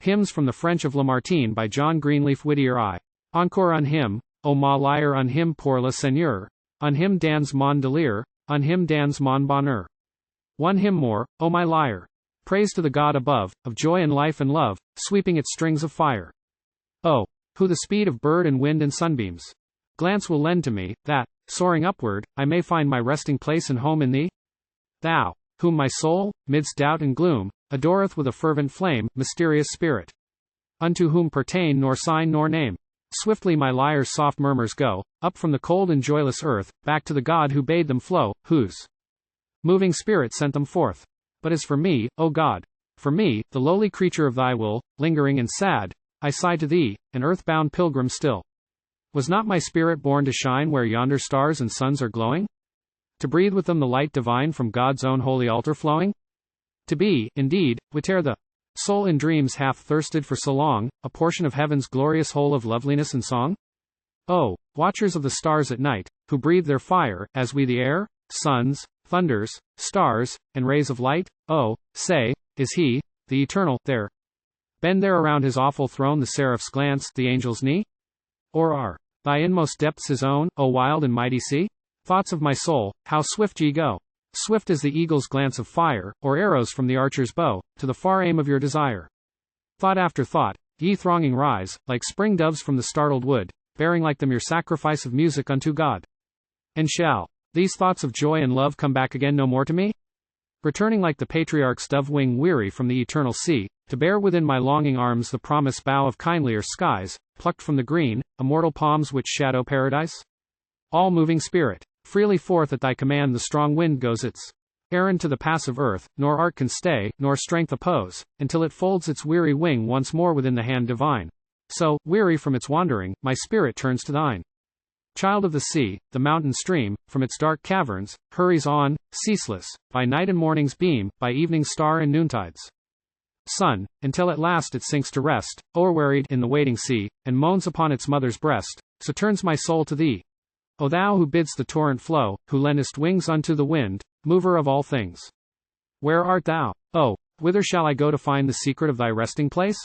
Hymns from the French of Lamartine by John Greenleaf Whittier I. Encore un hymne, o ma lyre un hymne pour le Seigneur, un hymne dans mon delire, un hymne dans mon bonheur. One hymn more, o my lyre. Praise to the God above, of joy and life and love, sweeping its strings of fire. Oh, who the speed of bird and wind and sunbeams glance will lend to me, that, soaring upward, I may find my resting place and home in thee? Thou, whom my soul, midst doubt and gloom, adoreth with a fervent flame, mysterious spirit. Unto whom pertain nor sign nor name. Swiftly my lyre's soft murmurs go, up from the cold and joyless earth, back to the God who bade them flow, whose moving spirit sent them forth. But as for me, O God, for me, the lowly creature of thy will, lingering and sad, I sigh to thee, an earth-bound pilgrim still. Was not my spirit born to shine where yonder stars and suns are glowing? To breathe with them the light divine from God's own holy altar flowing? To be, indeed, Whittier the soul in dreams hath thirsted for so long, a portion of heaven's glorious whole of loveliness and song? Oh, watchers of the stars at night, who breathe their fire, as we the air, suns, thunders, stars, and rays of light, oh, say, is he, the eternal, there? Bend there around his awful throne the seraph's glance, the angel's knee? Or are thy inmost depths his own, O wild and mighty sea? Thoughts of my soul, how swift ye go! Swift as the eagle's glance of fire, or arrows from the archer's bow, to the far aim of your desire. Thought after thought, ye thronging rise, like spring doves from the startled wood, bearing like them your sacrifice of music unto God. And shall these thoughts of joy and love come back again no more to me? Returning like the patriarch's dove wing weary from the eternal sea, to bear within my longing arms the promised bough of kindlier skies, plucked from the green, immortal palms which shadow paradise? All-moving spirit, freely forth at thy command the strong wind goes its errand to the passive earth, nor art can stay, nor strength oppose, until it folds its weary wing once more within the hand divine. So, weary from its wandering, my spirit turns to thine. Child of the sea, the mountain stream, from its dark caverns, hurries on, ceaseless, by night and morning's beam, by evening's star and noontide's sun, until at last it sinks to rest, o'erwearied in the waiting sea, and moans upon its mother's breast. So turns my soul to thee. O thou who bids the torrent flow, who lendest wings unto the wind, mover of all things. Where art thou? Oh, whither shall I go to find the secret of thy resting place?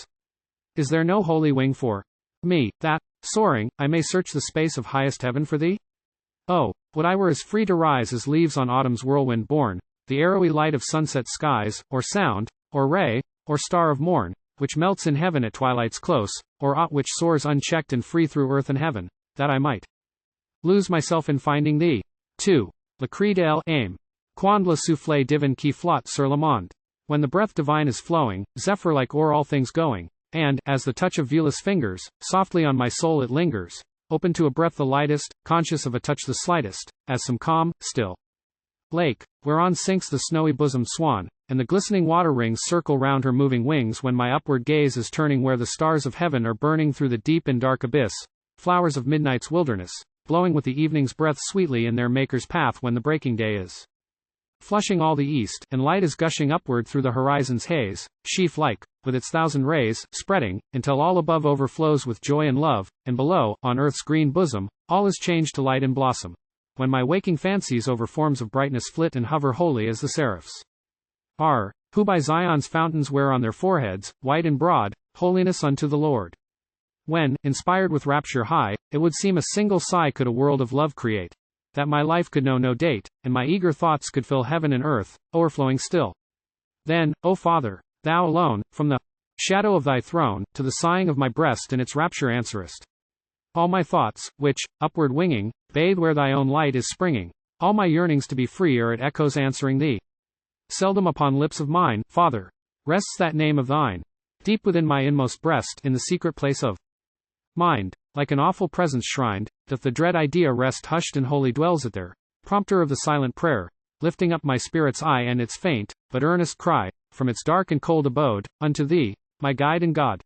Is there no holy wing for me, that, soaring, I may search the space of highest heaven for thee? Oh, would I were as free to rise as leaves on autumn's whirlwind borne, the arrowy light of sunset skies, or sound, or ray, or star of morn, which melts in heaven at twilight's close, or aught which soars unchecked and free through earth and heaven, that I might lose myself in finding thee. 2. Le cri de l'âme. Quand le souffle divin qui flotte sur le monde. When the breath divine is flowing, zephyr-like o'er all things going, and, as the touch of viewless fingers, softly on my soul it lingers, open to a breath the lightest, conscious of a touch the slightest, as some calm, still lake, whereon sinks the snowy bosomed swan, and the glistening water rings circle round her moving wings when my upward gaze is turning where the stars of heaven are burning through the deep and dark abyss, flowers of midnight's wilderness, blowing with the evening's breath sweetly in their maker's path when the breaking day is flushing all the east, and light is gushing upward through the horizon's haze, sheaf-like, with its thousand rays, spreading, until all above overflows with joy and love, and below, on earth's green bosom, all is changed to light and blossom. When my waking fancies over forms of brightness flit and hover holy as the seraphs are, who by Zion's fountains wear on their foreheads, white and broad, holiness unto the Lord. When, inspired with rapture high, it would seem a single sigh could a world of love create, that my life could know no date, and my eager thoughts could fill heaven and earth, overflowing still. Then, O Father, thou alone, from the shadow of thy throne, to the sighing of my breast in its rapture answerest. All my thoughts, which, upward winging, bathe where thy own light is springing, all my yearnings to be free are at echoes answering thee. Seldom upon lips of mine, Father, rests that name of thine, deep within my inmost breast, in the secret place of mind, like an awful presence shrined, doth the dread idea rest hushed and holy dwells it there, prompter of the silent prayer, lifting up my spirit's eye and its faint, but earnest cry, from its dark and cold abode, unto thee, my guide and God.